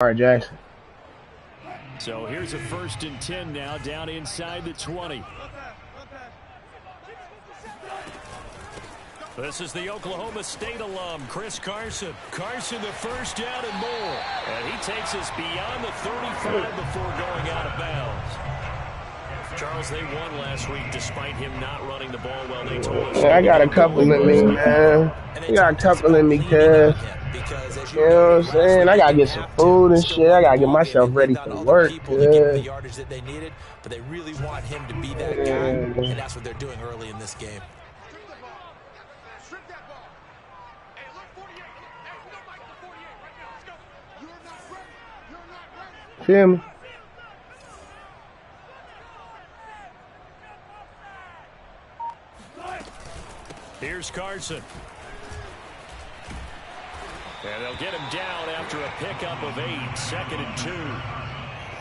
All right, Jackson. So here's a 1st and 10 now, down inside the 20. This is the Oklahoma State alum, Chris Carson. Carson, the first down and more. And he takes us beyond the 35 before going out of bounds. Charles, they won last week despite him not running the ball well. They told us. Yeah, I got a couple in me, man. I got a couple in me, cuz. You know what I'm saying? I got to get some food and shit. I got to get myself ready for work, cuz. But they really want him to be that guy, and that's what they're doing early in this game. Feel me? Here's Carson. And they'll get him down after a pickup of 8, 2nd and 2.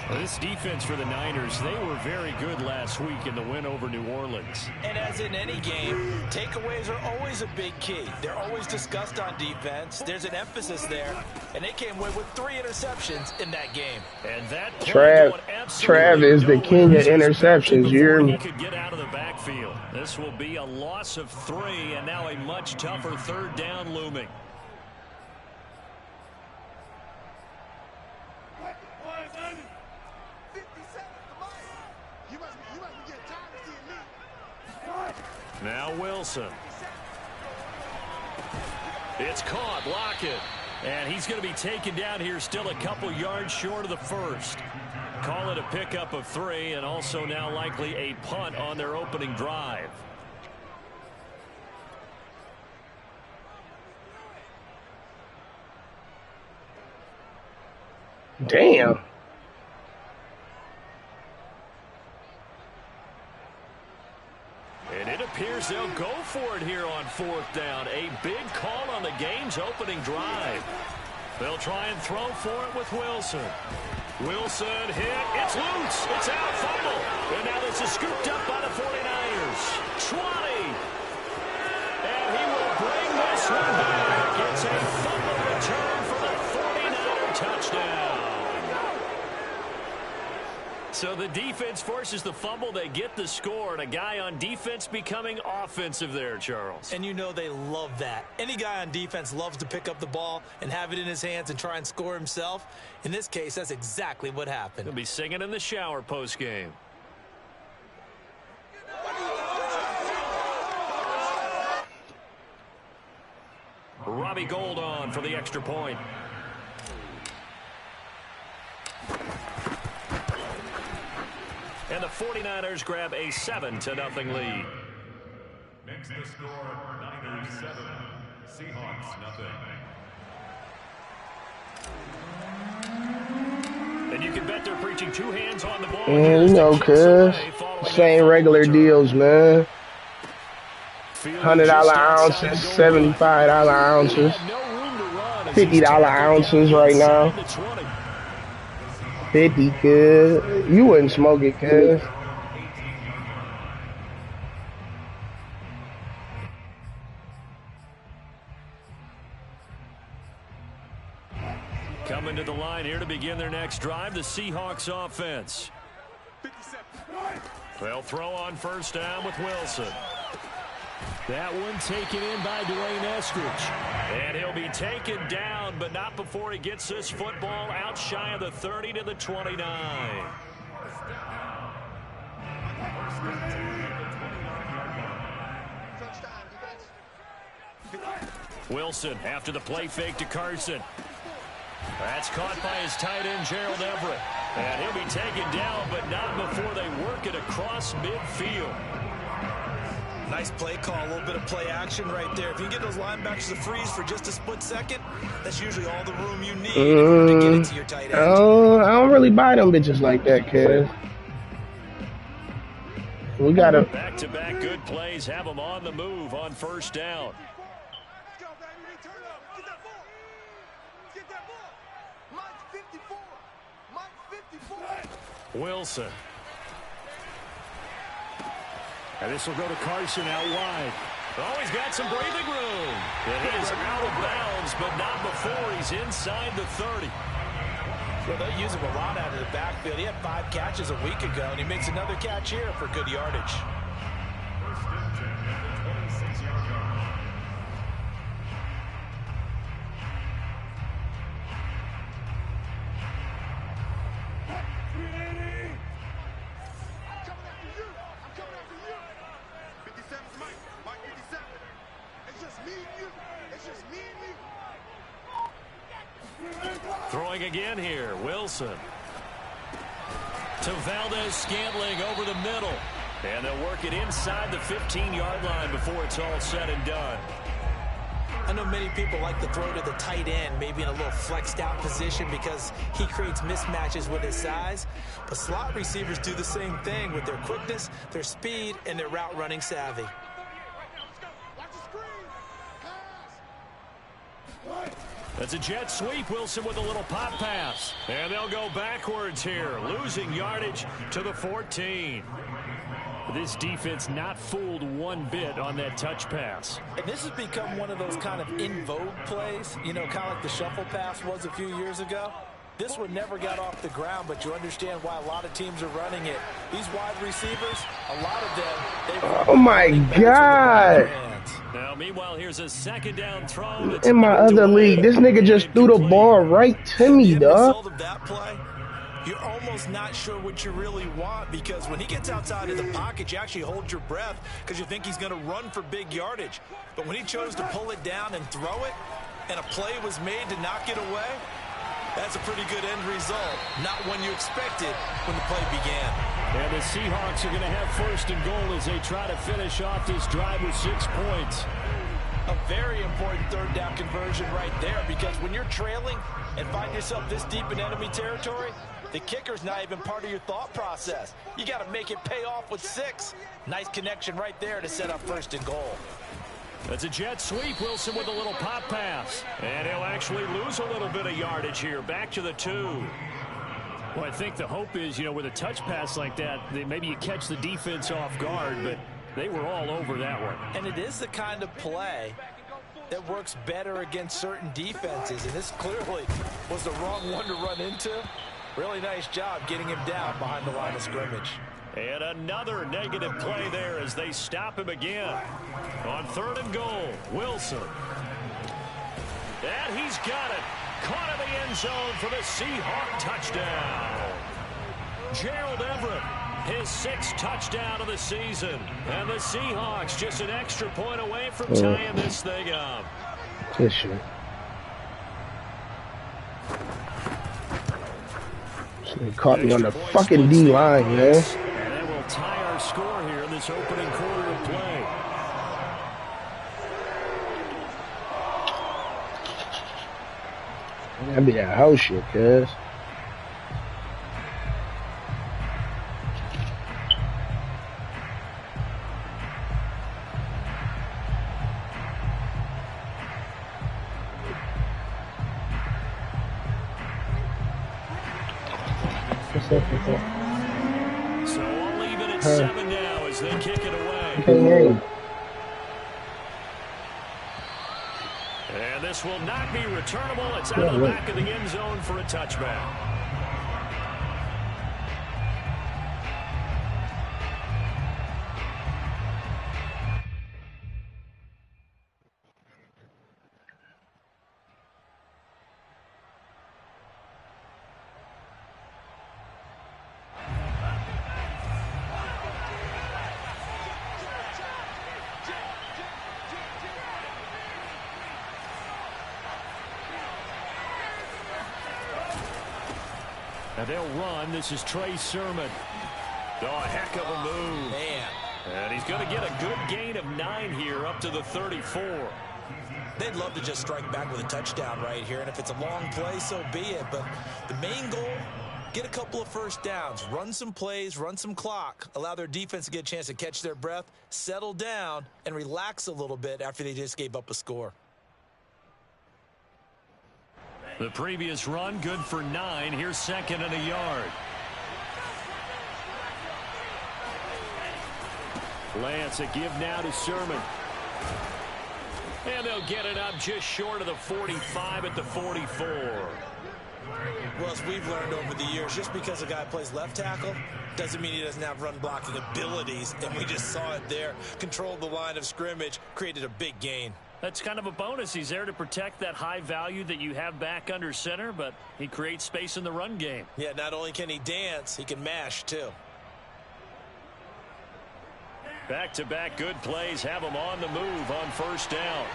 Well, this defense for the Niners, they were very good last week in the win over New Orleans. And as in any game, takeaways are always a big key. They're always discussed on defense. There's an emphasis there, and they came away with 3 interceptions in that game. And that Trav is the king of interceptions. You hear me? He could get out of the backfield. This will be a loss of 3, and now a much tougher 3rd down looming. Now Wilson. It's caught. Lockett. And he's going to be taken down here still a couple yards short of the 1st. Call it a pickup of 3 and also now likely a punt on their opening drive. Damn. And it appears they'll go for it here on 4th down. A big call on the game's opening drive. They'll try and throw for it with Wilson. Wilson hit. It's loose. It's out. Fumble. And now this is scooped up by the 49ers. 20. And he will bring this one back. It's a fumble return for the 49er touchdown. So the defense forces the fumble. They get the score, and a guy on defense becoming offensive there, Charles. And you know they love that. Any guy on defense loves to pick up the ball and have it in his hands and try and score himself. In this case, that's exactly what happened. He'll be singing in the shower post-game. Robbie Gould on for the extra point. And the 49ers grab a 7-0 lead. Makes the score Niners 7, Seahawks nothing. And you can bet they're preaching 2 hands on the ball. Man, you know, cuz. Same regular deals, man. $100 ounces, $75 ounces, $50 ounces right now. 50, cuz. You wouldn't smoke it, cuz. Coming to the line here to begin their next drive, the Seahawks offense. They'll throw on 1st down with Wilson. That one taken in by Dwayne Eskridge. And he'll be taken down, but not before he gets this football out shy of the 30 to the 29. Wilson after the play fake to Carson. That's caught by his tight end, Gerald Everett. And he'll be taken down, but not before they work it across midfield. Nice play call, a little bit of play action right there. If you get those linebackers to freeze for just a split second, that's usually all the room you need in order to get it to your tight end. I don't really buy them bitches like that, kid. We got to back-to-back good plays have them on the move on 1st down. Wilson. And this will go to Carson out wide. Oh, he's got some breathing room. And he is out of bounds, but not before he's inside the 30. Well, they'll use him a lot out of the backfield. He had 5 catches a week ago, and he makes another catch here for good yardage. First and 10 at the 26-yard line. Throwing again here, Wilson. To Valdez-Scantling over the middle. And they'll work it inside the 15-yard line before it's all said and done. I know many people like to throw to the tight end, maybe in a little flexed out position because he creates mismatches with his size. But slot receivers do the same thing with their quickness, their speed, and their route running savvy. That's a jet sweep. Wilson with a little pop pass. And they'll go backwards here, losing yardage to the 14. This defense not fooled one bit on that touch pass. And this has become one of those kind of in vogue plays, you know, kind of like the shuffle pass was a few years ago. This one never got off the ground, but you understand why a lot of teams are running it. These wide receivers, a lot of them, oh my God. Now, meanwhile, here's a second down throw. In my other league, this nigga just threw the ball right to me, the dog. result of that play, you're almost not sure what you really want, because when he gets outside of the pocket, you actually hold your breath because you think he's going to run for big yardage. But when he chose to pull it down and throw it, and a play was made to knock it away, that's a pretty good end result. Not one you expected when the play began. And the Seahawks are going to have first and goal as they try to finish off this drive with 6 points. A very important third down conversion right there, because when you're trailing and find yourself this deep in enemy territory, the kicker's not even part of your thought process. You got to make it pay off with 6. Nice connection right there to set up first and goal. That's a jet sweep. Wilson with a little pop pass. And he'll actually lose a little bit of yardage here. Back to the 2. Well, I think the hope is, you know, with a touch pass like that, maybe you catch the defense off guard, but they were all over that one. And it is the kind of play that works better against certain defenses, and this clearly was the wrong one to run into. Really nice job getting him down behind the line of scrimmage. And another negative play there as they stop him again. On third and goal, Wilson. And he's got it. Caught in the end zone for the Seahawk touchdown. Gerald Everett, his 6th touchdown of the season. And the Seahawks just an extra point away from tying this thing up. This shit. They caught me on the fucking D-line, man. And that will tie our score here in this opening quarter of play. That'd be that house shit, cuz. So all even at 7 now as they kick it away. Hey. And this will not be returnable. It's out of the back of the end zone for a touchback. And they'll run. This is Trey Sermon. Oh, a heck of a move. Man. And he's going to get a good gain of 9 here up to the 34. They'd love to just strike back with a touchdown right here, and if it's a long play, so be it. But the main goal, get a couple of first downs, run some plays, run some clock, allow their defense to get a chance to catch their breath, settle down, and relax a little bit after they just gave up a score. The previous run, good for 9. Here's 2nd and a yard. Lance, a give now to Sermon. And they'll get it up just short of the 45 at the 44. Well, as we've learned over the years, just because a guy plays left tackle doesn't mean he doesn't have run blocking abilities, and we just saw it there. Controlled the line of scrimmage, created a big gain. That's kind of a bonus. He's there to protect that high value that you have back under center, but he creates space in the run game. Yeah, not only can he dance, he can mash too. Back-to-back good plays have him on the move on first down.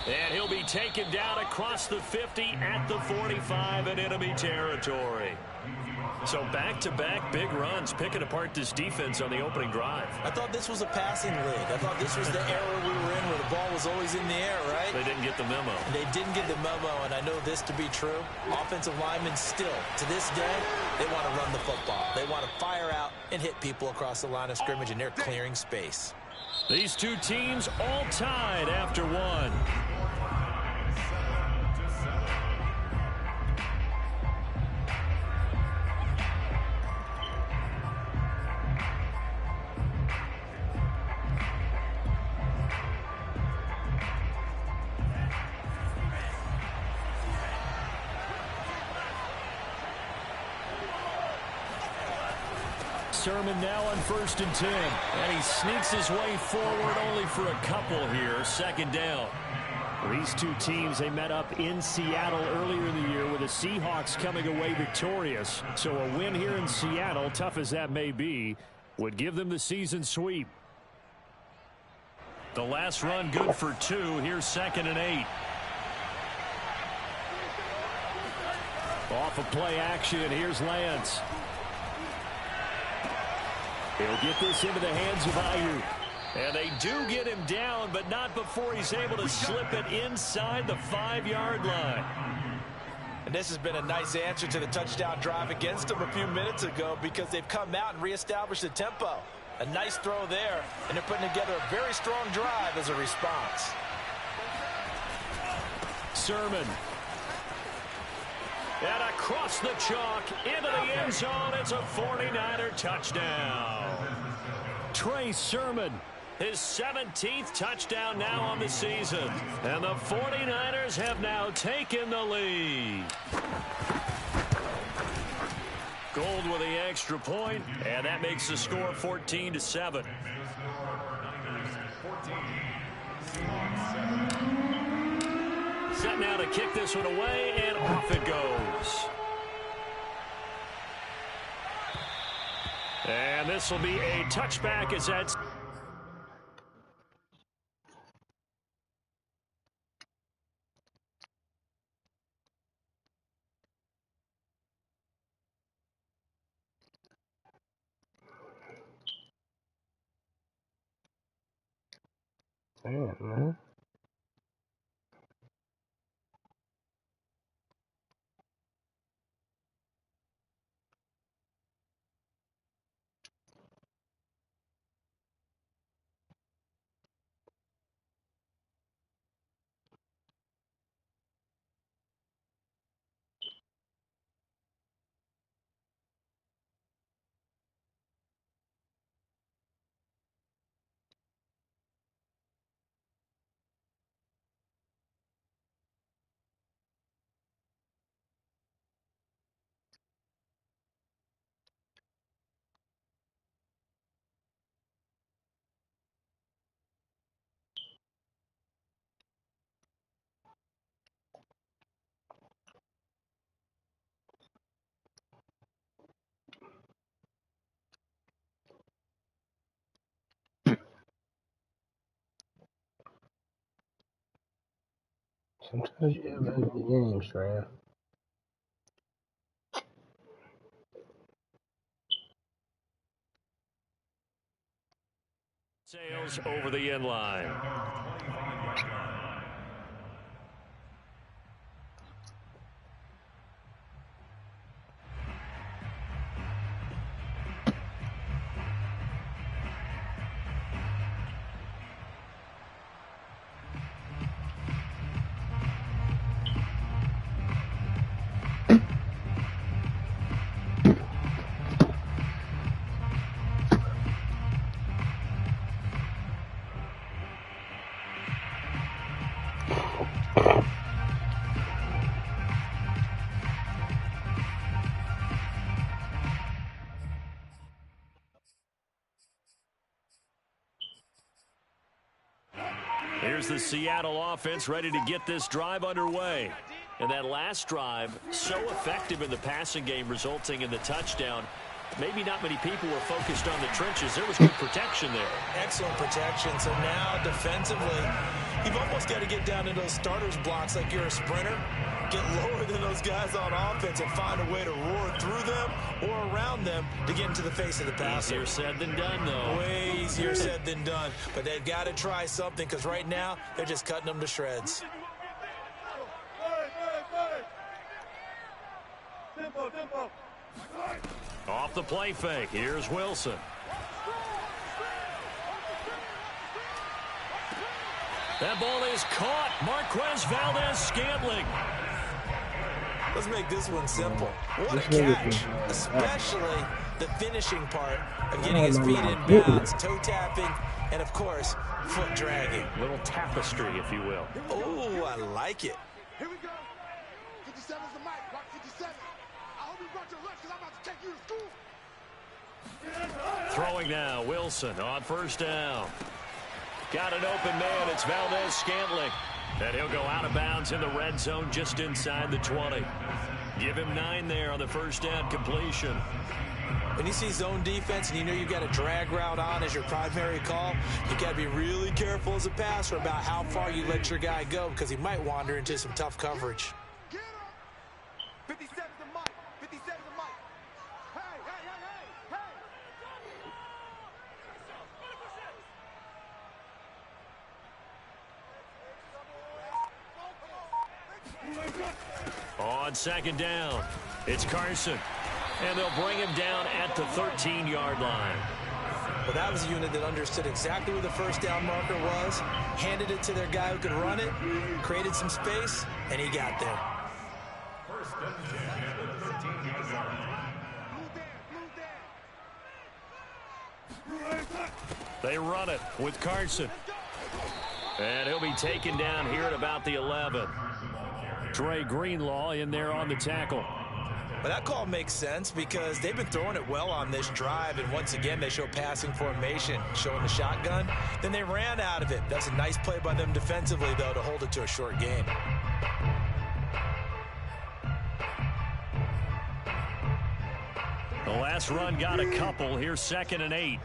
And he'll be taken down across the 50 at the 45 in enemy territory. So back-to-back big runs, picking apart this defense on the opening drive. I thought this was a passing league. I thought this was the era we were in where the ball was always in the air, right? They didn't get the memo. They didn't get the memo, and I know this to be true. Offensive linemen still, to this day, they want to run the football. They want to fire out and hit people across the line of scrimmage, and they're clearing space. These two teams all tied after one. Sermon now on 1st and 10. And he sneaks his way forward only for a couple here. Second down. These two teams, they met up in Seattle earlier in the year with the Seahawks coming away victorious. So a win here in Seattle, tough as that may be, would give them the season sweep. The last run good for 2. Here's 2nd and 8. Off of play action, here's Lance. He'll get this into the hands of Ayuk. And they do get him down, but not before he's able to slip it inside the 5-yard line. And this has been a nice answer to the touchdown drive against them a few minutes ago because they've come out and reestablished the tempo. A nice throw there, and they're putting together a very strong drive as a response. Sermon. And across the chalk into the end zone. It's a 49er touchdown. Trey Sermon, his 17th touchdown now on the season. And the 49ers have now taken the lead. Gold with the extra point, and that makes the score 14-7. Set now to kick this one away, and off it goes. And this will be a touchback as that's... Damn, man. Sometimes you have better games, Trey. Sails over the end line. Here's the Seattle offense ready to get this drive underway. And that last drive, so effective in the passing game, resulting in the touchdown. Maybe not many people were focused on the trenches. There was good protection there. Excellent protection. So now defensively, you've almost got to get down into those starters blocks like you're a sprinter. Get lower than those guys on offense and find a way to roar through them or around them to get into the face of the passer. Easier said than done, though. Way easier said than done. But they've got to try something because right now they're just cutting them to shreds. Off the play fake. Here's Wilson. That ball is caught. Marquez Valdez-Scantling. Let's make this one simple. What a catch, especially the finishing part of getting his feet in bounds, toe tapping, and of course, foot dragging. Little tapestry, if you will. Oh, I like it. Here we go. 57 is the mic. Rock 57. I hope you brought your lunch because I'm about to take you to school. Throwing now, Wilson on first down. Got an open man. It's Valdez-Scantling. And he'll go out of bounds in the red zone just inside the 20. Give him 9 there on the first down completion. When you see zone defense and you know you've got a drag route on as your primary call, you got to be really careful as a passer about how far you let your guy go because he might wander into some tough coverage. Get him. 57 is the mic. 57 is the mic. Hey, hey, hey, hey, hey. On second down, it's Carson. And they'll bring him down at the 13-yard line. Well, that was a unit that understood exactly where the first down marker was, handed it to their guy who could run it, created some space, and he got there. First and 10 at the 13-yard line. They run it with Carson. And he'll be taken down here at about the 11. Dre Greenlaw in there on the tackle. But that call makes sense because they've been throwing it well on this drive, and once again they show passing formation, showing the shotgun. Then they ran out of it. That's a nice play by them defensively, though, to hold it to a short gain. The last run got a couple. Here's 2nd and 8.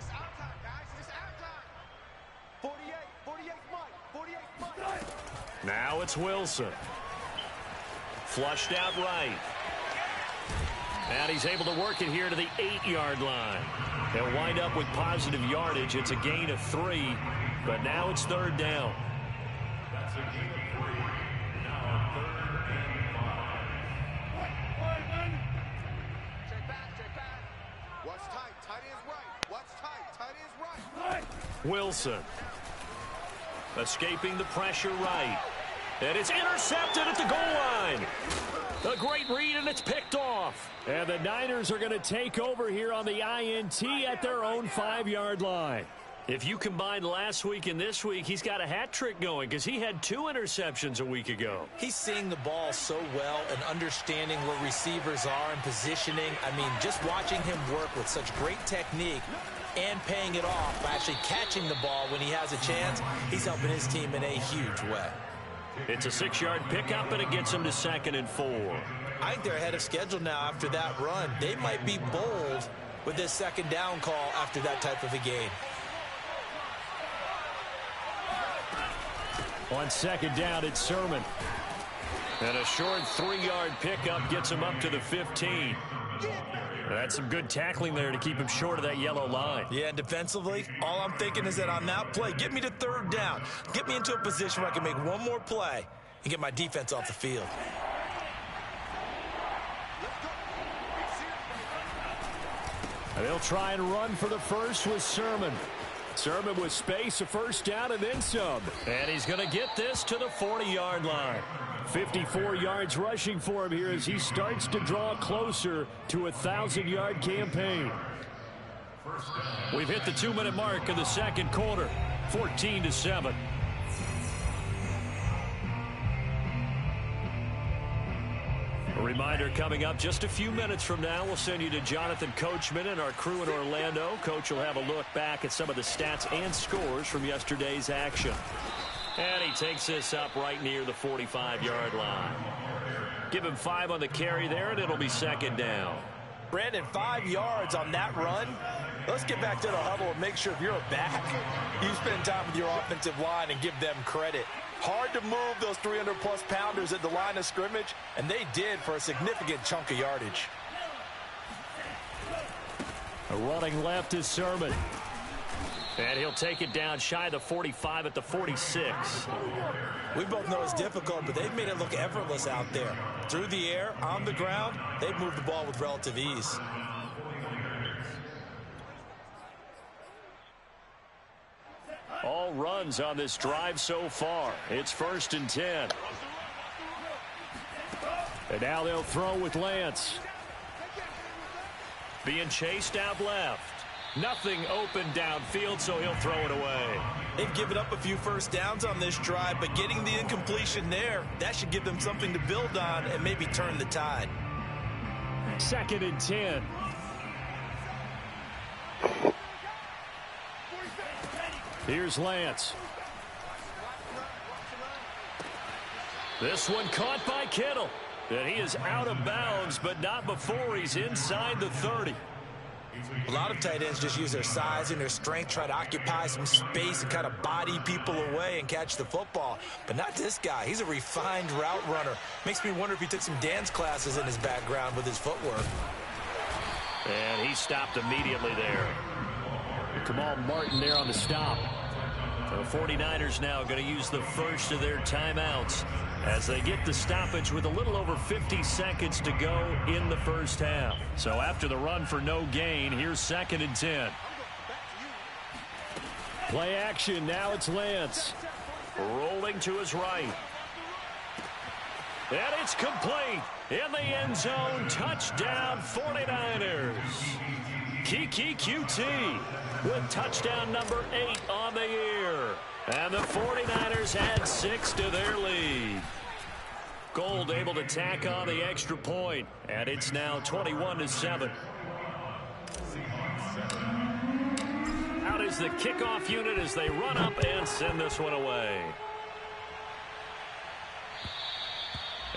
48 Mike. Now it's Wilson. Flushed out right. And he's able to work it here to the 8-yard line. They'll wind up with positive yardage. It's a gain of 3, but now it's 3rd down. That's a gain of 3. Now 3rd and 5. Check back. Watch tight. Tight end's right. Watch tight. Tight end's right. Wilson. Escaping the pressure right. And it's intercepted at the goal line. A great read, and it's picked off. And the Niners are going to take over here on the INT at their own 5-yard line. If you combine last week and this week, he's got a hat trick going because he had 2 interceptions a week ago. He's seeing the ball so well and understanding where receivers are and positioning. I mean, just watching him work with such great technique and paying it off by actually catching the ball when he has a chance, he's helping his team in a huge way. It's a 6-yard pickup, and it gets him to 2nd and 4. I think they're ahead of schedule now after that run. They might be bold with this 2nd down call after that type of a gain. On 2nd down, it's Sermon. And a short 3-yard pickup gets him up to the 15. That's some good tackling there to keep him short of that yellow line. Yeah, and defensively, all I'm thinking is that on that play, get me to 3rd down. Get me into a position where I can make one more play and get my defense off the field. And they'll try and run for the first with Sermon. Sermon with space, a first down, and then some. And he's going to get this to the 40-yard line. 54 yards rushing for him here as he starts to draw closer to a 1,000-yard campaign. We've hit the 2-minute mark of the 2nd quarter, 14-7. A reminder coming up just a few minutes from now, we'll send you to Jonathan Coachman and our crew in Orlando. Coach will have a look back at some of the stats and scores from yesterday's action. And he takes this up right near the 45-yard line. Give him 5 on the carry there, and it'll be second down. Brandon, 5 yards on that run. Let's get back to the huddle and make sure if you're a back, you spend time with your offensive line and give them credit. Hard to move those 300-plus pounders at the line of scrimmage, and they did for a significant chunk of yardage. Running left is Sermon. And he'll take it down shy of the 45 at the 46. We both know it's difficult, but they've made it look effortless out there. Through the air, on the ground, they've moved the ball with relative ease. All runs on this drive so far. It's 1st and 10. And now they'll throw with Lance. Being chased out left. Nothing open downfield, so he'll throw it away. They've given up a few first downs on this drive, but getting the incompletion there, that should give them something to build on and maybe turn the tide. 2nd and 10. Here's Lance. This one caught by Kittle. And he is out of bounds, but not before he's inside the 30. A lot of tight ends just use their size and their strength, try to occupy some space and kind of body people away and catch the football. But not this guy. He's a refined route runner. Makes me wonder if he took some dance classes in his background with his footwork. And he stopped immediately there. Kamal Martin there on the stop. The 49ers now going to use the first of their timeouts as they get the stoppage with a little over 50 seconds to go in the first half. So after the run for no gain, here's 2nd and 10. Play action. Now it's Lance. Rolling to his right. And it's complete. In the end zone. Touchdown 49ers. Kiki QT with touchdown number 8 on the year. And the 49ers add 6 to their lead. Gold able to tack on the extra point, and it's now 21-7. Out is the kickoff unit as they run up and send this one away.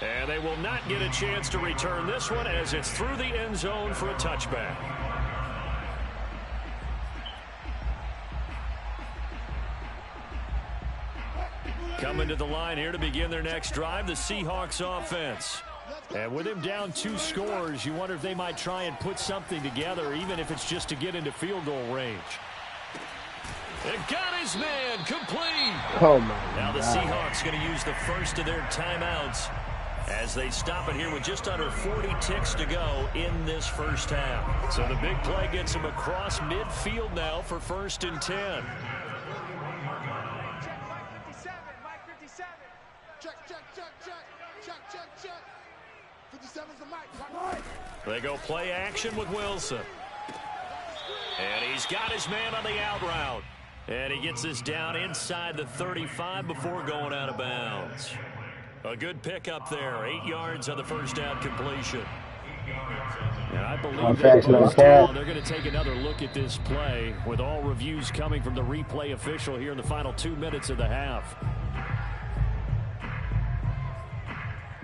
And they will not get a chance to return this one as it's through the end zone for a touchback. Coming to the line here to begin their next drive, the Seahawks offense. And with him down 2 scores, you wonder if they might try and put something together, even if it's just to get into field goal range. And got his man complete. Oh, my God. Now the Seahawks going to use the first of their timeouts as they stop it here with just under 40 ticks to go in this first half. So the big play gets them across midfield now for 1st and 10. Check. 57's the mic. They go play action with Wilson. And he's got his man on the out route. And he gets this down inside the 35 before going out of bounds. A good pickup there. 8 yards on the first down completion. And I believe they're going to take another look at this play with all reviews coming from the replay official here in the final 2 minutes of the half.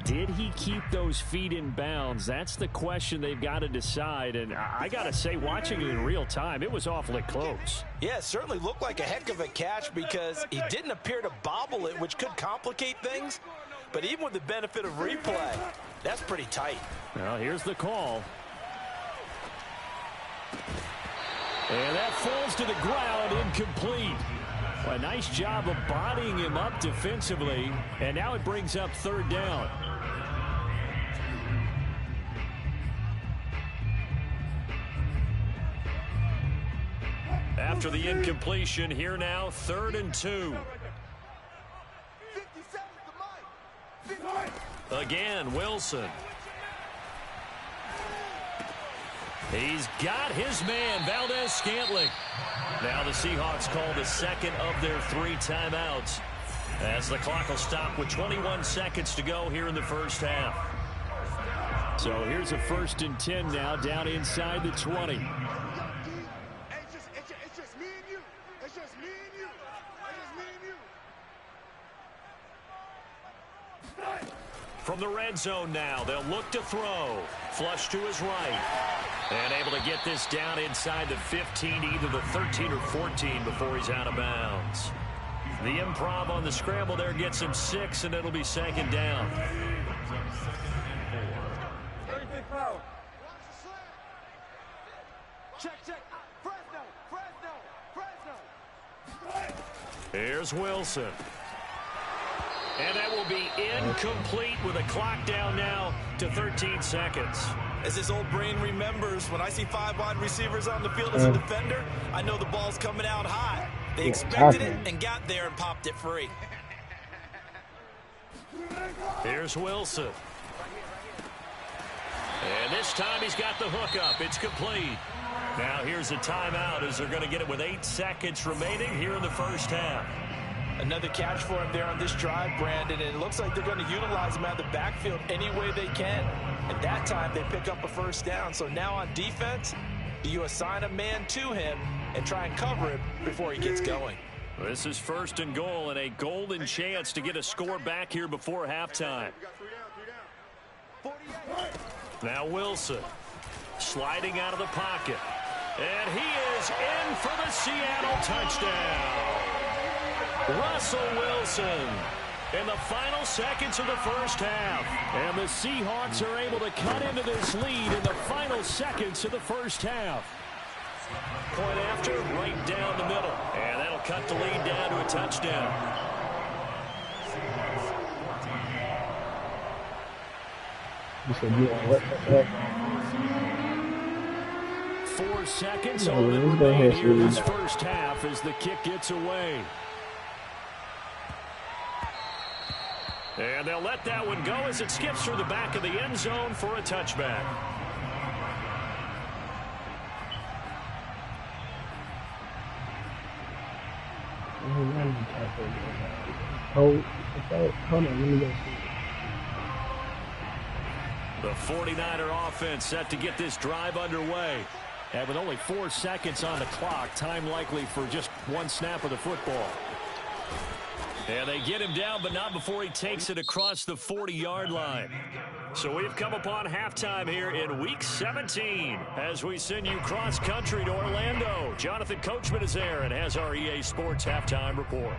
Did he keep those feet in bounds? That's the question they've got to decide. And I got to say, watching it in real time, it was awfully close. Yeah, it certainly looked like a heck of a catch because he didn't appear to bobble it, which could complicate things. But even with the benefit of replay, that's pretty tight. Well, here's the call. And that falls to the ground, incomplete. A nice job of bodying him up defensively. And now it brings up 3rd down. After the incompletion, here now, 3rd and 2. Again, Wilson. He's got his man, Valdez-Scantling. Now the Seahawks call the second of their 3 timeouts as the clock will stop with 21 seconds to go here in the first half. So here's a 1st and 10 now down inside the 20. It's just me and you. It's just me and you. From the red zone now, they'll look to throw. Flush to his right. And able to get this down inside the 15, either the 13 or 14 before he's out of bounds. The improv on the scramble there gets him 6, and it'll be second down. Here's Wilson. And that will be incomplete with a clock down now to 13 seconds. As his old brain remembers, when I see 5 wide receivers on the field as a defender, I know the ball's coming out high. They expected it and got there and popped it free. Here's Wilson. And this time he's got the hook up. It's complete. Now here's a timeout as they're going to get it with 8 seconds remaining here in the first half. Another catch for him there on this drive, Brandon, and it looks like they're going to utilize him out of the backfield any way they can. And that time they pick up a first down. So now on defense, do you assign a man to him and try and cover him before he gets going? This is first and goal and a golden chance to get a score back here before halftime. Now Wilson sliding out of the pocket. And he is in for the Seattle touchdown. Russell Wilson in the final seconds of the first half. And the Seahawks are able to cut into this lead in the final seconds of the first half. Point after, right down the middle. And that'll cut the lead down to a touchdown. You said you want what? 4 seconds on the remain here in this first half as the kick gets away. And they'll let that one go as it skips through the back of the end zone for a touchback. Hold on, let me go see. The 49er offense set to get this drive underway. And with only 4 seconds on the clock, time likely for just one snap of the football. And they get him down, but not before he takes it across the 40-yard line. So we've come upon halftime here in Week 17 as we send you cross-country to Orlando. Jonathan Coachman is there and has our EA Sports Halftime Report.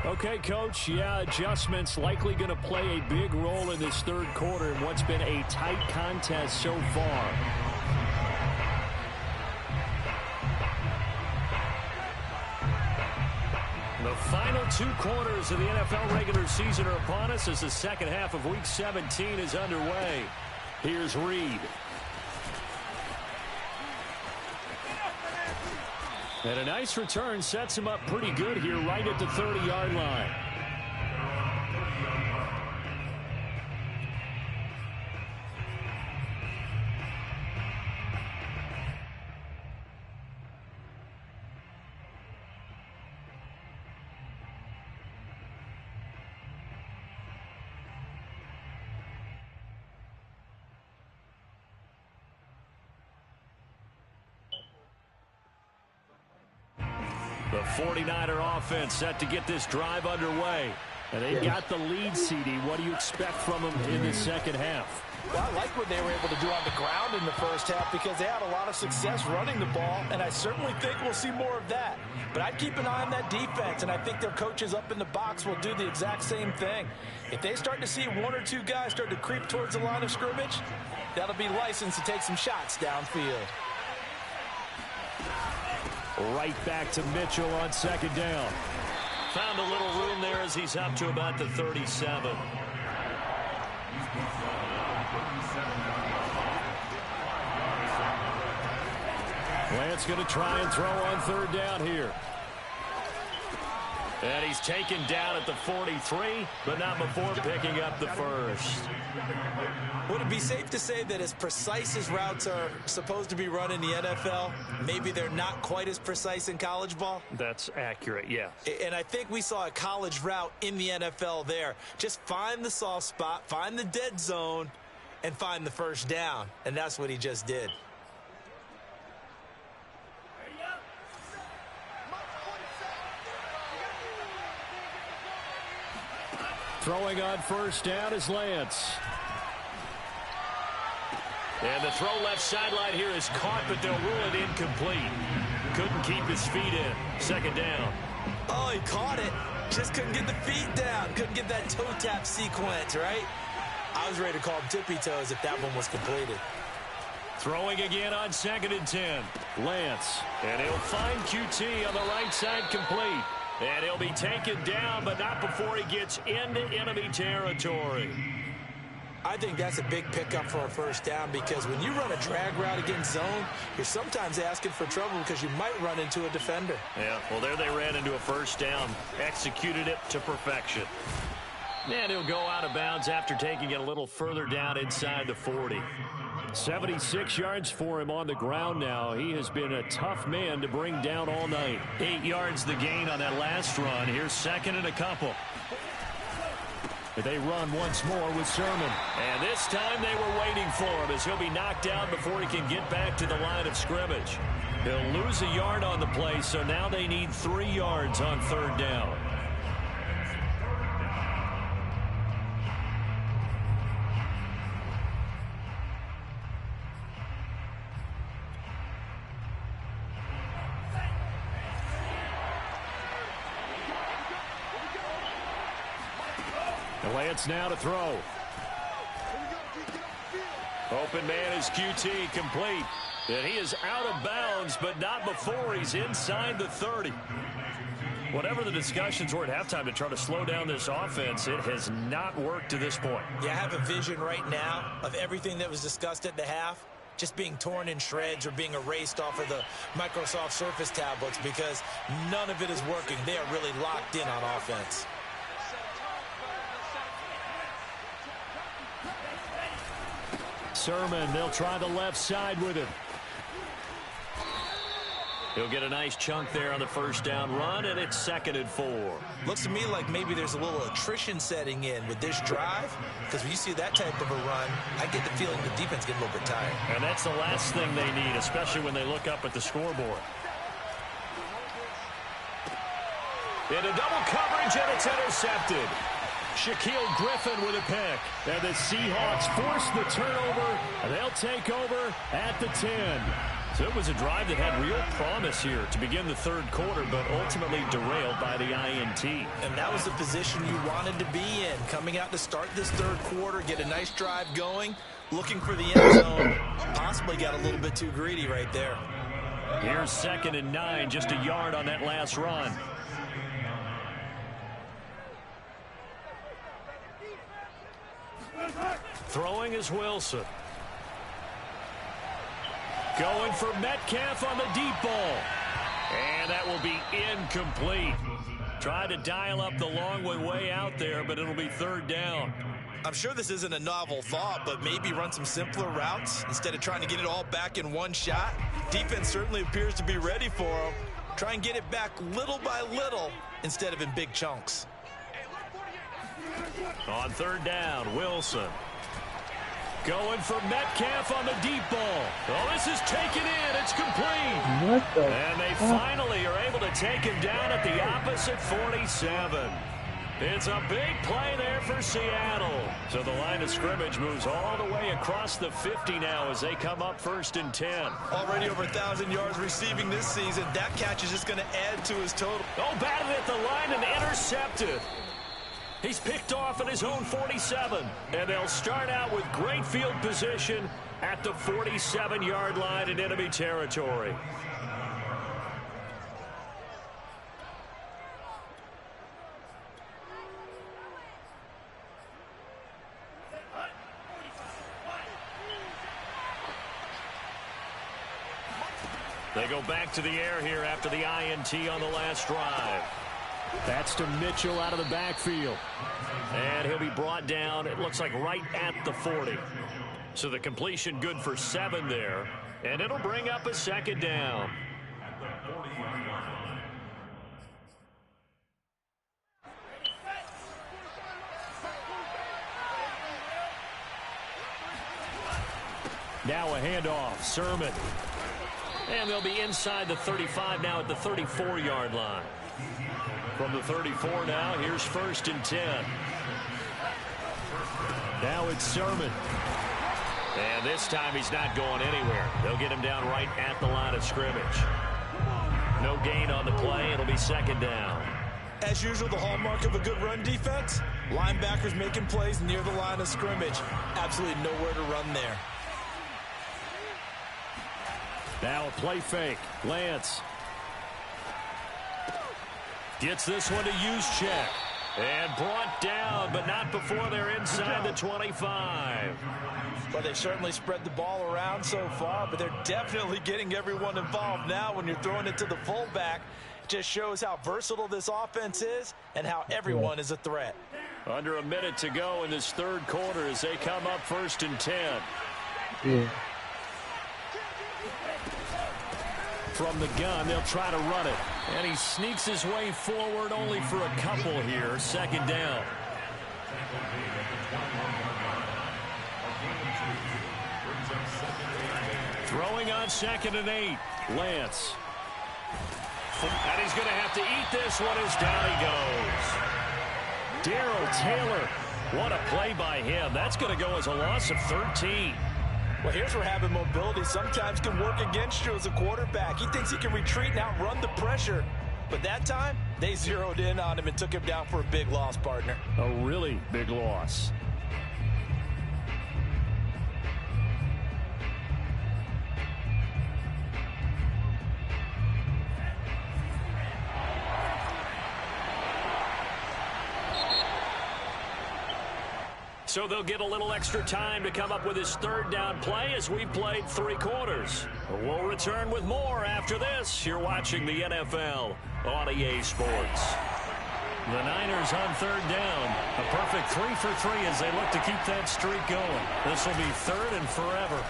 Okay, Coach, adjustments likely going to play a big role in this third quarter in what's been a tight contest so far. The final 2 quarters of the NFL regular season are upon us as the second half of Week 17 is underway. Here's Reed. And a nice return sets him up pretty good here right at the 30-yard line. The 49er offense set to get this drive underway. And they've got the lead, CD. What do you expect from them in the second half? Well, I like what they were able to do on the ground in the first half because they had a lot of success running the ball, and I certainly think we'll see more of that. But I'd keep an eye on that defense, and I think their coaches up in the box will do the exact same thing. If they start to see 1 or 2 guys start to creep towards the line of scrimmage, that'll be licensed to take some shots downfield. Right back to Mitchell on second down. Found a little room there as he's up to about the 37. Lance going to try and throw on third down here. And he's taken down at the 43, but not before picking up the first. Would it be safe to say that as precise as routes are supposed to be run in the NFL, maybe they're not quite as precise in college ball? That's accurate, yeah. And I think we saw a college route in the NFL there. Just find the soft spot, find the dead zone, and find the first down. And that's what he just did. Throwing on first down is Lance. And the throw left sideline here is caught, but they'll rule it incomplete. Couldn't keep his feet in. Second down. Oh, he caught it. Just couldn't get the feet down. Couldn't get that toe tap sequence, right? I was ready to call him tippy toes if that one was completed. Throwing again on 2nd and 10. Lance. And he'll find QT on the right side complete. And he'll be taken down, but not before he gets into enemy territory. I think that's a big pickup for a first down because when you run a drag route against zone, you're sometimes asking for trouble because you might run into a defender. Yeah, well, there they ran into a first down. Executed it to perfection. And he'll go out of bounds after taking it a little further down inside the 40. 76 yards for him on the ground now. He has been a tough man to bring down all night. 8 yards the gain on that last run. Here's 2nd and a couple. They run once more with Sermon. And this time they were waiting for him as he'll be knocked down before he can get back to the line of scrimmage. He'll lose a yard on the play, so now they need 3 yards on 3rd down. Lance now to throw. Open man is QT, complete. And he is out of bounds, but not before he's inside the 30. Whatever the discussions were at halftime to try to slow down this offense, it has not worked to this point. Yeah, I have a vision right now of everything that was discussed at the half just being torn in shreds or being erased off of the Microsoft Surface tablets because none of it is working. They are really locked in on offense. Sermon, they'll try the left side with him. He'll get a nice chunk there on the first down run, and it's 2nd and 4. Looks to me like maybe there's a little attrition setting in with this drive, because when you see that type of a run, I get the feeling the defense getting a little bit tired. And that's the last thing they need, especially when they look up at the scoreboard. Into double coverage, and it's intercepted. Shaquille Griffin with a pick. And the Seahawks force the turnover, and they'll take over at the 10. So it was a drive that had real promise here to begin the 3rd quarter, but ultimately derailed by the INT. And that was the position you wanted to be in. Coming out to start this 3rd quarter, get a nice drive going, looking for the end zone. Possibly got a little bit too greedy right there. Here's 2nd and 9, just a yard on that last run. Throwing is Wilson. Going for Metcalf on the deep ball. And that will be incomplete. Tried to dial up the long one way out there, but it'll be 3rd down. I'm sure this isn't a novel thought, but maybe run some simpler routes instead of trying to get it all back in one shot. Defense certainly appears to be ready for him. Try and get it back little by little instead of in big chunks. On 3rd down, Wilson. Going for Metcalf on the deep ball. Oh, this is taken in. It's complete. And they finally are able to take him down at the opposite 47. It's a big play there for Seattle. So the line of scrimmage moves all the way across the 50 now as they come up 1st and 10. Already over 1,000 yards receiving this season. That catch is just going to add to his total. Oh, batted at the line and intercepted. He's picked off at his own 47. And they'll start out with great field position at the 47-yard line in enemy territory. They go back to the air here after the INT on the last drive. That's to Mitchell out of the backfield. And he'll be brought down, it looks like right at the 40. So the completion good for 7 there. And it'll bring up a 2nd down. Now a handoff, Sermon. And they'll be inside the 35 now at the 34-yard line. From the 34 now, here's 1st and 10. Now it's Sermon. And this time he's not going anywhere. They'll get him down right at the line of scrimmage. No gain on the play. It'll be second down. As usual, the hallmark of a good run defense, linebackers making plays near the line of scrimmage. Absolutely nowhere to run there. Now a play fake. Lance gets this one to use check. And brought down, but not before they're inside the 25. Well, they've certainly spread the ball around so far, but they're definitely getting everyone involved now when you're throwing it to the fullback. It just shows how versatile this offense is and how everyone is a threat. Under a minute to go in this third quarter as they come up 1st and 10. Yeah. From the gun, they'll try to run it. And he sneaks his way forward only for a couple here. Second down. Throwing on 2nd and 8. Lance. And he's going to have to eat this one as down he goes. Darrell Taylor. What a play by him. That's going to go as a loss of 13. Well, here's where having mobility sometimes can work against you as a quarterback. He thinks he can retreat and outrun the pressure. But that time, they zeroed in on him and took him down for a big loss, partner. A really big loss. So they'll get a little extra time to come up with his third down play as we played 3 quarters. We'll return with more after this. You're watching the NFL on EA Sports. The Niners on 3rd down. A perfect 3 for 3 as they look to keep that streak going. This will be 3rd and forever.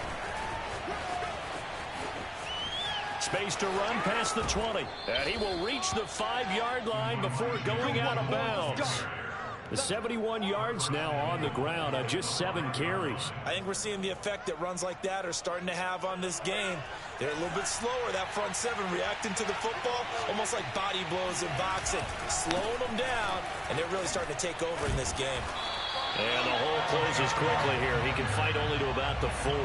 Space to run past the 20. And he will reach the 5-yard line before going out of bounds. The 71 yards now on the ground on just 7 carries. I think we're seeing the effect that runs like that are starting to have on this game. They're a little bit slower, that front 7 reacting to the football, almost like body blows in boxing, slowing them down, and they're really starting to take over in this game. And the hole closes quickly here. He can fight only to about the 4.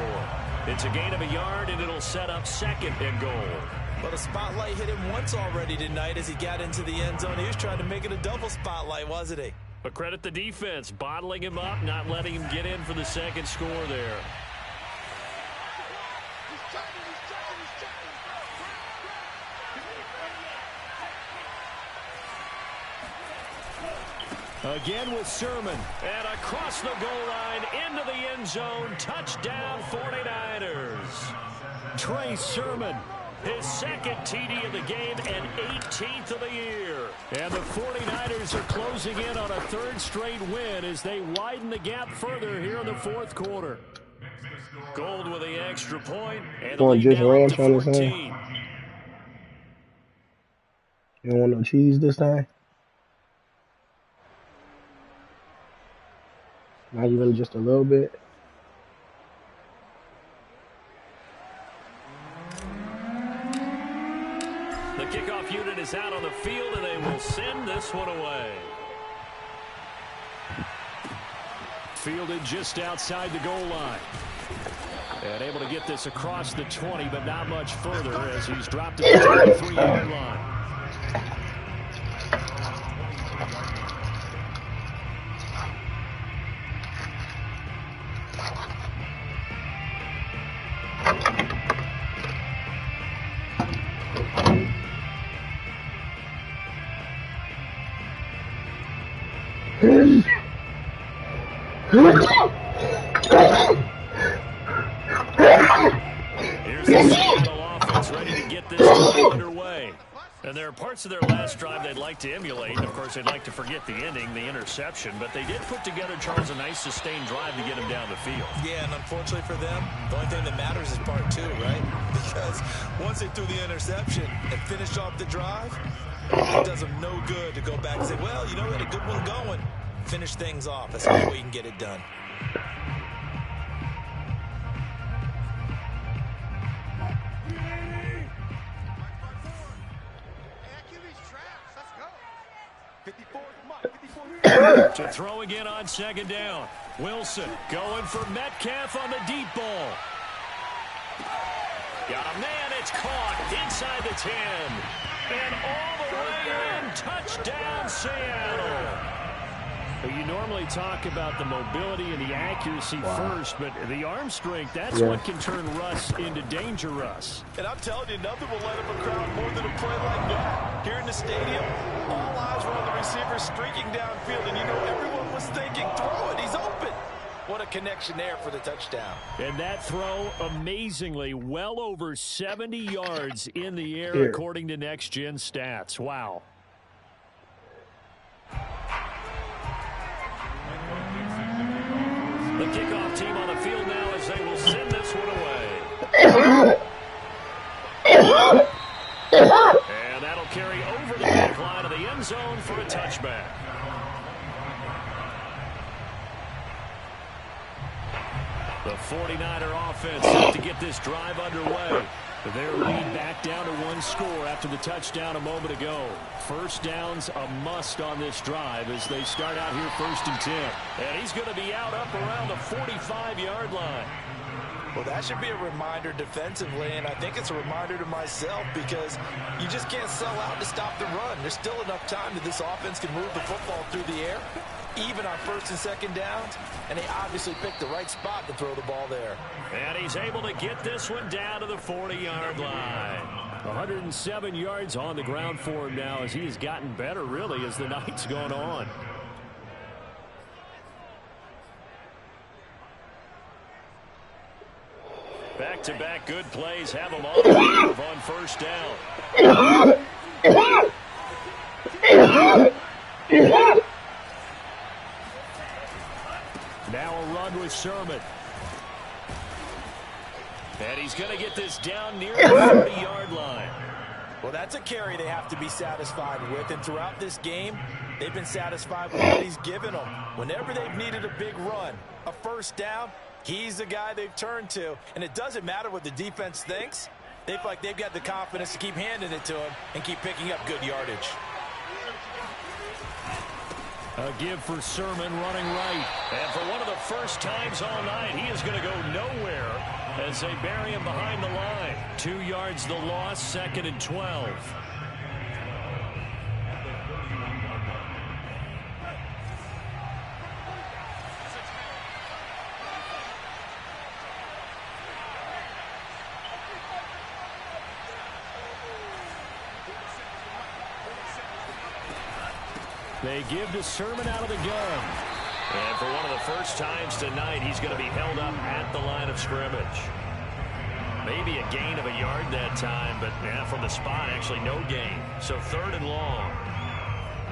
It's a gain of a yard, and it'll set up 2nd and goal. But a spotlight hit him once already tonight as he got into the end zone. He was trying to make it a double spotlight, wasn't he? But credit the defense, bottling him up, not letting him get in for the 2nd score there. Again with Sermon. And across the goal line, into the end zone. Touchdown 49ers. Trey Sermon. His 2nd TD of the game and 18th of the year. And the 49ers are closing in on a 3rd straight win as they widen the gap further here in the 4th quarter. Gold with the extra point. And Going just ranch to on his 14. hand. You don't want no cheese this time? Not even just a little bit? The kickoff unit is out on the field, and they will send this one away. Fielded just outside the goal line. And able to get this across the 20, but not much further as he's dropped it to the 23-yard line. Here's the Seattle offense ready to get this underway. And there are parts of their last drive they'd like to emulate. And, of course, they'd like to forget the ending, the interception. But they did put together, Charles, a nice sustained drive to get him down the field. Yeah, and unfortunately for them, the only thing that matters is part 2, right? Because once they threw the interception and finished off the drive, it does them no good to go back and say, well, you know, we had a good one going. Finish things off. That's the only way you can get it done. To throw again on 2nd down. Wilson going for Metcalf on the deep ball. Got a man, it's caught inside the 10. And all the way in, touchdown Seattle. You normally talk about the mobility and the accuracy first, but the arm strength, that's what can turn Russ into danger Russ. And I'm telling you, nothing will let up a crowd more than a play like that. Here in the stadium, all eyes were on the receiver streaking downfield, and you know everyone was thinking, throw it, he's open. What a connection there for the touchdown. And that throw, amazingly, well over 70 yards in the air, according to Next Gen Stats. Wow. The kickoff team on the field now as they will send this one away. And that'll carry over the back line of the end zone for a touchback. The 49er offense set to get this drive underway. Their lead back down to one score after the touchdown a moment ago. First down's a must on this drive as they start out here 1st and 10. And he's going to be out up around the 45-yard line. Well, that should be a reminder defensively, and I think it's a reminder to myself because you just can't sell out to stop the run. There's still enough time that this offense can move the football through the air, even on 1st and 2nd downs, and they obviously picked the right spot to throw the ball there. And he's able to get this one down to the 40-yard line. 107 yards on the ground for him now as he has gotten better, really, as the night's gone on. Back-to-back good plays have them all on 1st down. Now a run with Sermon. And he's going to get this down near the 30-yard line. Well, that's a carry they have to be satisfied with, and throughout this game, they've been satisfied with what he's given them. Whenever they've needed a big run, a 1st down, he's the guy they've turned to, and it doesn't matter what the defense thinks. They feel like they've got the confidence to keep handing it to him and keep picking up good yardage. A give for Sermon running right. And for one of the first times all night, he is going to go nowhere as they bury him behind the line. 2 yards the loss, 2nd and 12. They give to Sermon out of the gun. And for one of the first times tonight, he's going to be held up at the line of scrimmage. Maybe a gain of a yard that time, but from the spot, actually no gain. So 3rd and long.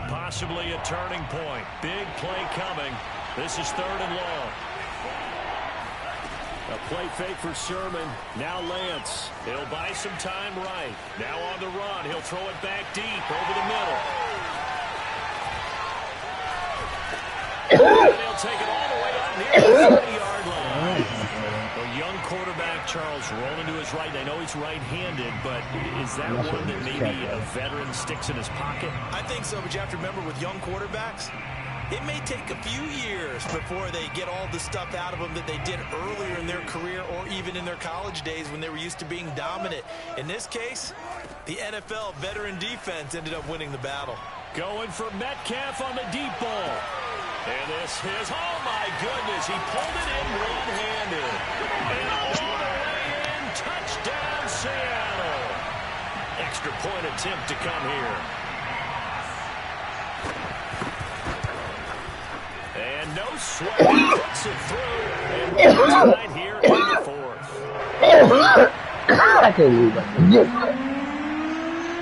Possibly a turning point. Big play coming. This is 3rd and long. A play fake for Sermon. Now Lance. He'll buy some time right. Now on the run. He'll throw it back deep over the middle. And he'll take it all the way up near the 30-yard line. A young quarterback, Charles, rolling to his right. I know he's right-handed, but is that one that maybe a veteran sticks in his pocket? I think so, but you have to remember with young quarterbacks, it may take a few years before they get all the stuff out of them that they did earlier in their career or even in their college days when they were used to being dominant. In this case, the NFL veteran defense ended up winning the battle. Going for Metcalf on the deep ball. And this is, oh my goodness, he pulled it in one-handed. And all the way in, touchdown Seattle. Extra point attempt to come here. And no sweat, he puts it through. And we're tied here in the 4th. I can't believe that.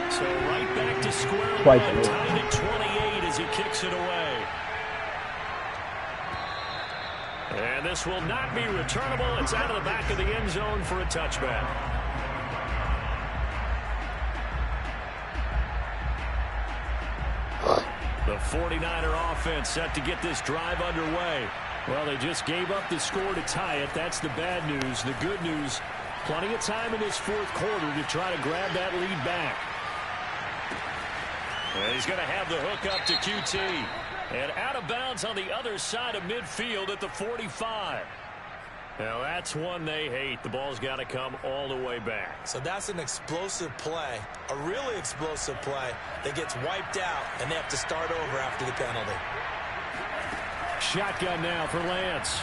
So right back to square one, tied at 28 as he kicks it away. And this will not be returnable. It's out of the back of the end zone for a touchback. The 49er offense set to get this drive underway. Well, they just gave up the score to tie it. That's the bad news. The good news, plenty of time in this 4th quarter to try to grab that lead back. And he's going to have the hook up to QT. And out of bounds on the other side of midfield at the 45. Now, that's one they hate. The ball's got to come all the way back. So that's an explosive play, a really explosive play that gets wiped out, and they have to start over after the penalty. Shotgun now for Lance.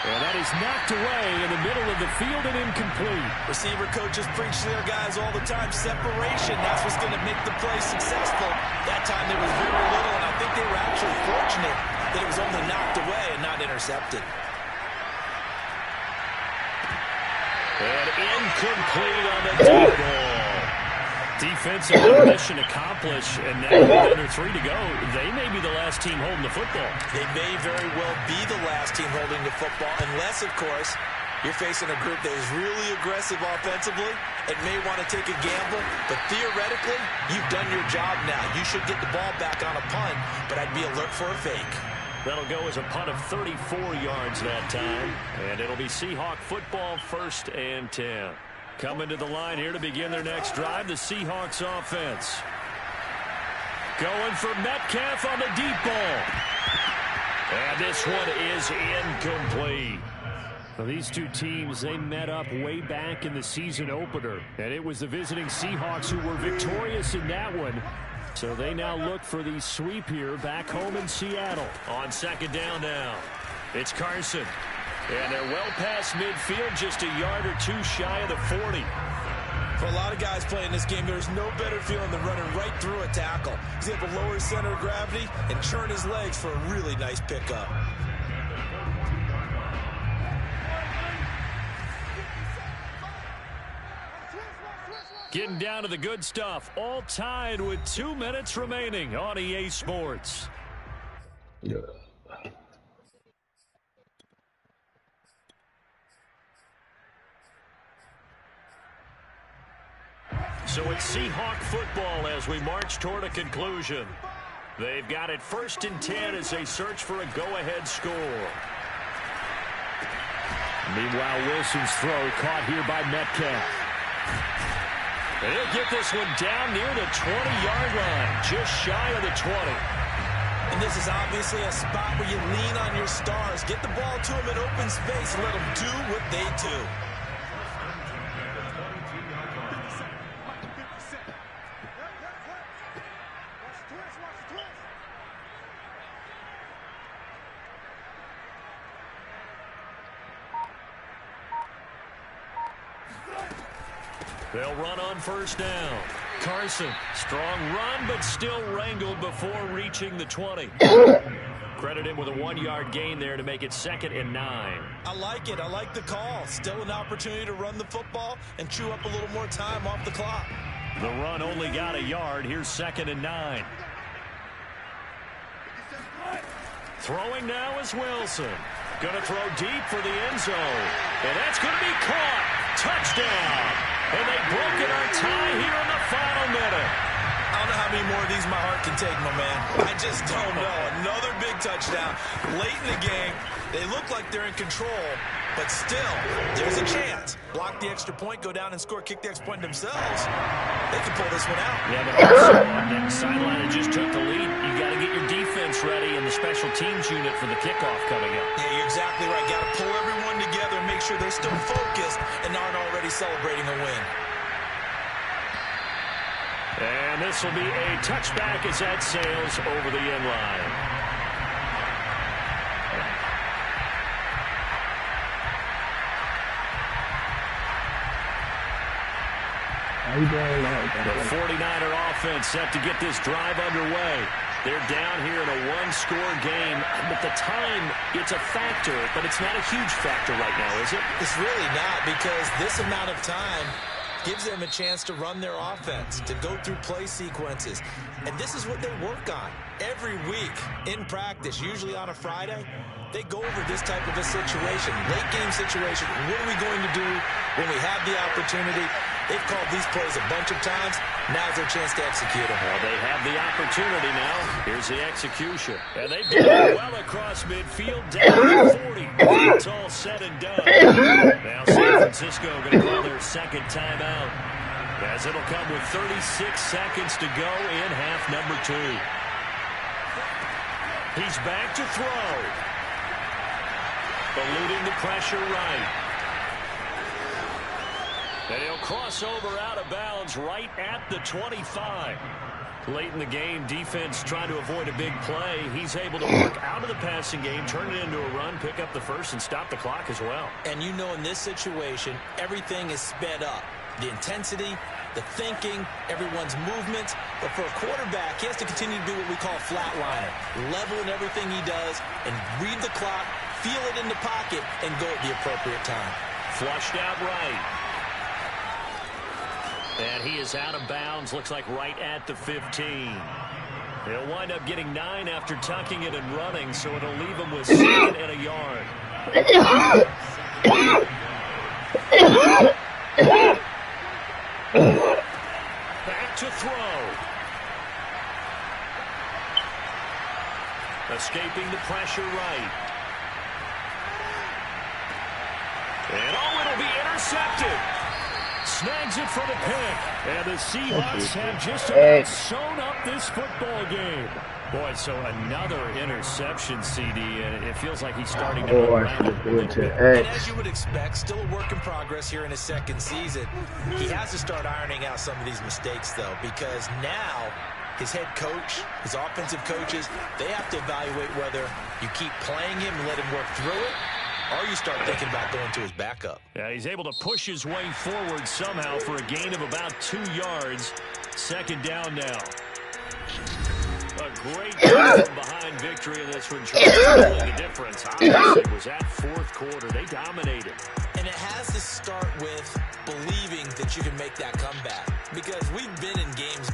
And that is knocked away in the middle of the field and incomplete. Receiver coaches preach to their guys all the time. Separation, that's what's going to make the play successful. That time there was very little, and I think they were actually fortunate that it was only knocked away and not intercepted. And incomplete on the deep ball. Defensive mission accomplished, and now with under 3 to go, they may be the last team holding the football. They may very well be the last team holding the football, unless, of course, you're facing a group that is really aggressive offensively and may want to take a gamble. But theoretically, you've done your job now. You should get the ball back on a punt, but I'd be alert for a fake. That'll go as a punt of 34 yards that time, and it'll be Seahawk football, 1st and 10. Coming to the line here to begin their next drive, the Seahawks offense. Going for Metcalf on the deep ball. And this one is incomplete. Well, these two teams, they met up way back in the season opener. And it was the visiting Seahawks who were victorious in that one. So they now look for the sweep here back home in Seattle. On 2nd down now, it's Carson. And they're well past midfield, just a yard or 2 shy of the 40. For a lot of guys playing this game, there's no better feeling than running right through a tackle. He's able to lower his center of gravity and churn his legs for a really nice pickup. Getting down to the good stuff, all tied with 2 minutes remaining on EA Sports. Yeah. So it's Seahawk football as we march toward a conclusion. They've got it 1st and 10 as they search for a go-ahead score. Meanwhile, Wilson's throw caught here by Metcalf. And he'll get this one down near the 20-yard line, just shy of the 20. And this is obviously a spot where you lean on your stars. Get the ball to them in open space and let them do what they do. They'll run on 1st down. Carson, strong run, but still wrangled before reaching the 20. Credit him with a 1-yard gain there to make it 2nd and 9. I like it. I like the call. Still an opportunity to run the football and chew up a little more time off the clock. The run only got a yard. Here's 2nd and 9. Throwing now is Wilson. Going to throw deep for the end zone. And that's going to be caught. Touchdown. And they've broken our tie here in the final minute. I don't know how many more of these my heart can take, my man. I just don't know. Another big touchdown. Late in the game, they look like they're in control, but still, there's a chance. Block the extra point, go down and score, kick the extra point themselves. They can pull this one out. Yeah, but also on that sideline that just took the lead, you got to get your defense ready and the special teams unit for the kickoff coming up. Yeah, you're exactly right. Got to pull everyone together and make sure they're still focused and aren't already celebrating a win. And this will be a touchback as that sails over the end line. The 49er offense set to get this drive underway. They're down here in a one-score game, but the time, it's a factor, but it's not a huge factor right now, is it? It's really not, because this amount of time gives them a chance to run their offense, to go through play sequences. And this is what they work on every week in practice, usually on a Friday. They go over this type of a situation, late game situation. What are we going to do when we have the opportunity? They've called these plays a bunch of times. Now's their chance to execute them. Well, they have the opportunity now. Here's the execution. And they've done it well across midfield, down to 40. It's all said and done. Now San Francisco going to call their second timeout, as it'll come with 36 seconds to go in half number 2. He's back to throw. Eluding the pressure right. And he'll cross over out of bounds right at the 25. Late in the game, defense trying to avoid a big play. He's able to work out of the passing game, turn it into a run, pick up the first, and stop the clock as well. And you know in this situation, everything is sped up. The intensity, the thinking, everyone's movements. But for a quarterback, he has to continue to do what we call flatliner. Level in everything he does and read the clock, feel it in the pocket, and go at the appropriate time. Flushed out right. And he is out of bounds, looks like right at the 15. He'll wind up getting 9 after tucking it and running, so it'll leave him with 7 and a yard. Back to throw. Escaping the pressure right. And it'll be intercepted. Snags it for the pick. And the Seahawks have just about sewn up this football game. Boy, so another interception, CD, and it feels like he's starting to move around. And as you would expect, still a work in progress here in his second season. He has to start ironing out some of these mistakes, though, because now his head coach, his offensive coaches, they have to evaluate whether you keep playing him and let him work through it, or you start thinking about going to his backup. Yeah, he's able to push his way forward somehow for a gain of about 2 yards. Second down now. A great job from behind victory in this one. The difference, obviously, was that fourth quarter. They dominated. And it has to start with believing that you can make that comeback. Because we've been in games